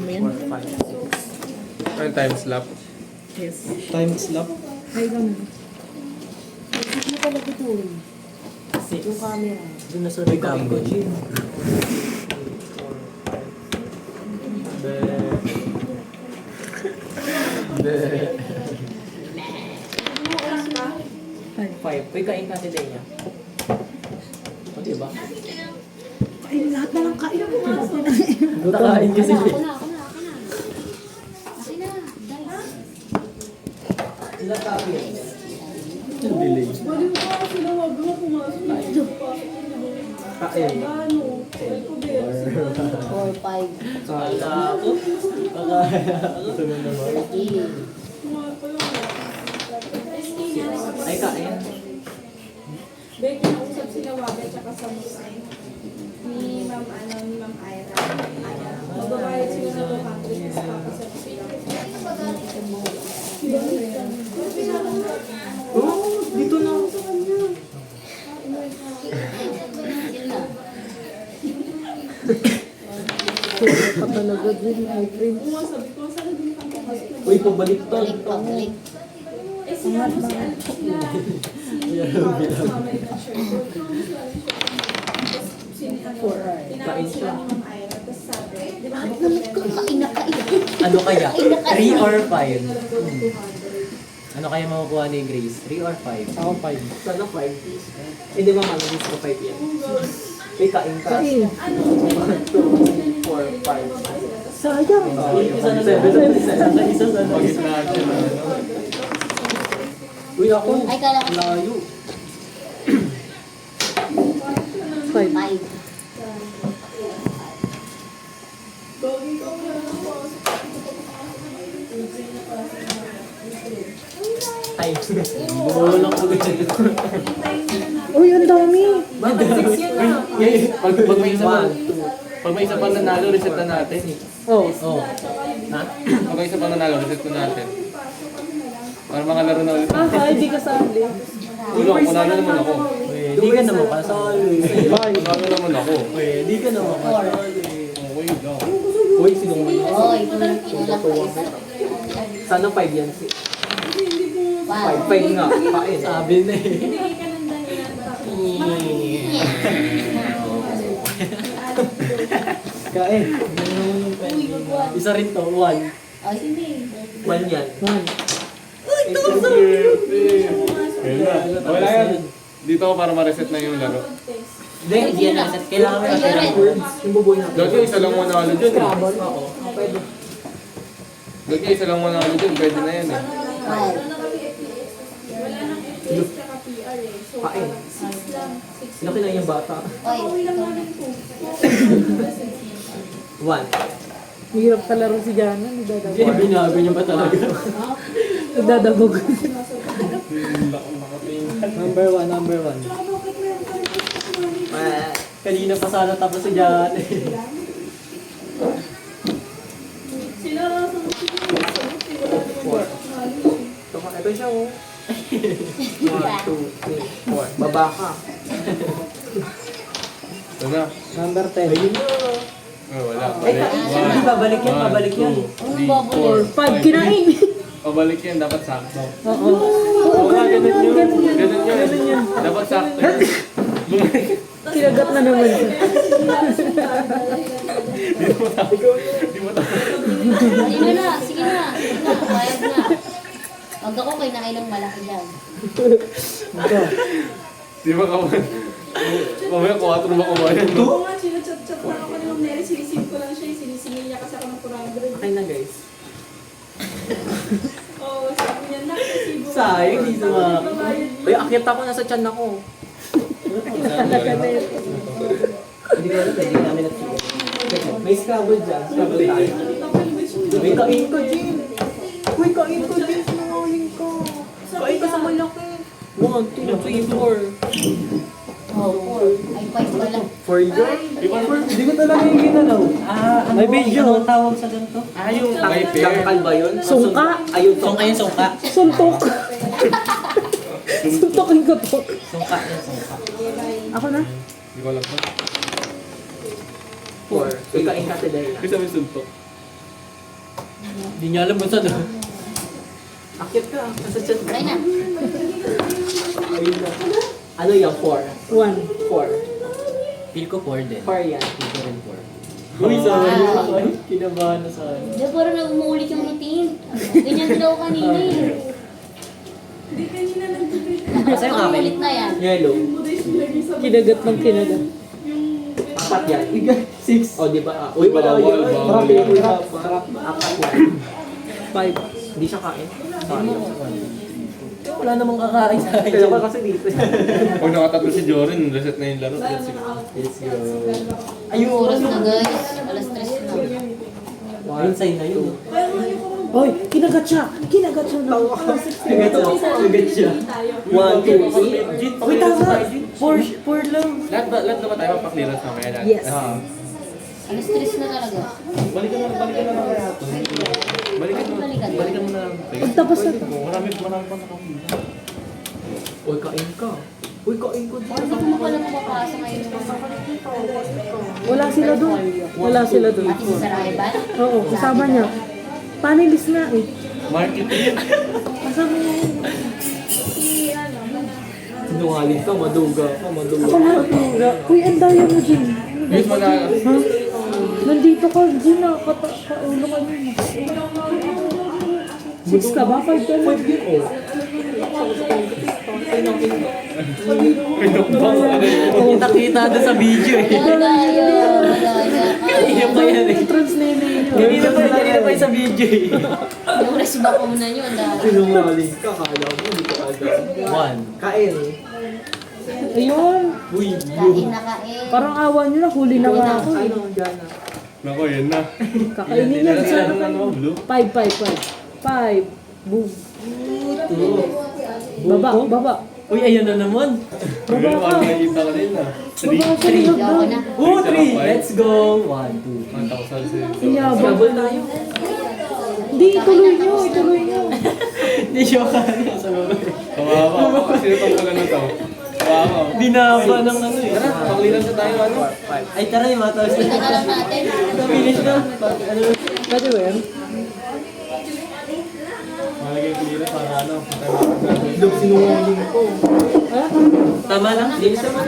mo yan? 4, 5, 6. Ano time slap? Yes. Time slap. Ay, ganun. Hindi talaga ito eh. 6. Yung camera. Doon na sa recambo. Five. Uy, kain ka si Denya. O, diba? Ay, lahat na lang kain mo. Nakain kasi. Ako na. Okay na. Guys. Ilang copy? Ang delay. Baliw ka sila, wag mo pumasok. Kain. Ano? 4, 5. Kala ko. Akala ko. Sunod naman. Ay, kain. Becky, nausap sila Waga tsaka sa Musay. Ni Ma'am Ira. Magbabayad sila sa 200 sa papasap sila. Oh, dito na. Yun na. Papanagod din, my friend. Sabi ko, saan din kami kasi? Uy, pabalik to. Balik. Eh, sila mo si Alex sila. Si Mama yung nag-share ko. Tinawag sila ni Ma'am Ira. Tapos sabi, di ba? Kain na. Ano kaya? 3 or 5? $200. Ano kaya makukuha ni Grace? 3 or 5? Ako 5. Sana 5. Hindi ba malabis ko 5 yan? May kain ka. Kain. 1, 2, 4, 5. Sayang. Isa na 7. Isa na. Pagitnaan sila. Uy, ako. Ay, kala ko. Layo. 5. 5. Ay, bumulang ko ganyan. Uy, ang dami. Bakit 6 yan na? Pag may isa pa, 1, 2. pag may isa pang nanalo, reset na natin. Oh. Oh. Ha? Pag may isa pang nanalo, reset na natin. Para mga laro na ulit. Hindi ka sali. Tulong, kunalo naman ako. Di ka naman kasali. Kunalo naman ako. Di ka naman kasali. Okay lang. Uy, sinungaling. Oh, inulang pa isa. Sana 5 yan. 5 5. nga. Kain. Sabi na eh. Bigay ka ng dahilan. Kain. Isa rin to. 1. Ay, hindi. 1 yan. 1. Ayun na. Wala yan. Dito ako para ma-reset na yung laro. Hindi, hindi yan. Kailangan mo natin ng words. Yung bubuhay natin. Dati isa lang manalo dyan. Scrabble. Oo. Pwede. Dati isa lang manalo dyan. Pwede na yan eh. 5. Wala nang FPS tsaka PR eh. So, Kain. 6 lang. 6 Sino kailangan yung bata? Pauwi lang namin po. 1. Mahirap kalaro si Jana. Nagdadabog. Hindi, binago niya ba talaga? Nagdadabog. Number 1, number 1. Kanina pa sana tapos si Jan. Sila lang sa Ito siya oh. 1, 2, 3, 4. Baba ka. Ito na. Number 10. Ayun na. Oh, wala. Ay, hindi babalik yan, babalik yan. 5. Kinain. Pabalik yan. Dapat sakto. Oo. Oo, ganun yun. Ganun yun. Dapat sakto yun. Kinagat na naman siya. Di mo tayo. Sige na. Sige na. Bayad na. Huwag ako kinain ng malaki dyan. Di ba kawan? Mamaya 4 ba kumain? Oo nga, sinachat-chat na ako ni Ma'am Neri. Sinisip ko lang siya. Sinisingil niya kasi ako ng 400. Okay na guys. Oo, sabi niya, nakasibo. Sayang, hindi sumakit. Uy, akit ako, nasa tiyan ako. Talaga na yun. Hindi ko alam, pwede namin at may Scrabble dyan. Scrabble tayo. Uy, kain ko, Jin. Uy, kain ko, Jin. Sinungaling ko. Kain ka sa malaki. 1, 2, 3, 4. Oh, 4. Ay, 5 pala. For you? Hindi ko talaga yung ginalaw. May video. Anong tawag sa ganito? Yung May pair. tangkal ba yun? Sungka. Ayun, sungka yung sungka. Suntok. Suntokin ko to. Sungka yung sungka. Ako na. Hindi ko alam pa. 4. Uy, kain ka today. Kasi may suntok. Hindi niya alam kung saan. Akit ka. Nasa chat ka. Try na. Ayun na. Ano yung 4? 1. 4. Feel ko 4 din. 4 yan. Feel ko rin 4. Uy, sabi niya. Wow. Ay, kinabahan na sa akin. Di, parang umuulit yung routine. Ganyan din ako kanina eh. Hindi kanina nag-tweet. Nakapag umuulit na yan. Yellow. Kinagat ng kinagat. Apat yan. 6. O, di ba? Uy, wala Bawal, yun. bawal. Sarap. Apat yan. 5. Hindi siya kain. Sayang. Wala namang kakain sa akin. Kaya kasi dito. Pag nakatatlo si Jorin, reset na yung laro. Let's go. Let's go. Yung oras na guys. Alas 3 na. Inside na yun. Hoy, kinagat siya. Kinagat siya. Agad siya. 1, 2, 3. Uy, tama. 4 lang. Lahat ba tayo mapakliras mamaya lahat? Yes. Alas 3 na talaga. Balikan na mamaya ito. Balikan mo na lang. Pagtapos na to. Marami pa nakakita. Uy, kain ka. Uy, kain ko. Bakit hindi mo pala mapapasa ngayon yung mga Wala sila doon. Wala sila doon. Ate si Saraya ba? Oo, kasama niya. Panelist nga eh. Marketing. Kasama niya. Sinungaling ka, maduga ka, maduga. Ako na ito. Uy, ang daya mo, Jin. Yes, mo na. Ha? Nandito ka, Jin. Kaulo ka niya. 6 ka ba? 5 ka na? 5 yun, oh. Pinukbang. Kita-kita doon sa video eh. Daya. Hindi pa yan eh. Entrance na yun. Hindi pa yung sa video eh. Yung resbakuna nyo, ang dami. Sinungaling ka, kala mo, hindi ko alam. 1. Kain. Ayun. Uy, Kain na kain. Parang awa nyo na. Huli na nga ako. Ano, dyan na. Nako, yun na. Kakainin yan. Sila ano, blue? 5. 5. Boom. 2. Baba. Uy, ayan na naman. Pero parang nakikita ko rin ah. Baba ka rin. Hindi ako na. 3. Let's go. 1, 2. Ang takasal sa ito. Yabang. Double tayo. Hindi, ituloy nyo. Ituloy nyo. Hindi siya kaya sa lolo. Kawawa ako. Sino tong pala na to? Kawawa ako. Binaba ng ano eh. Tara, pakliran sa tayo ano. Ay, tara yung mga taos. Ito na lang natin. Finish na. Ano? Pwede ba yan? Malagay ko dito para ano. Sinungaling ko. Ah? Tama lang. Finish naman.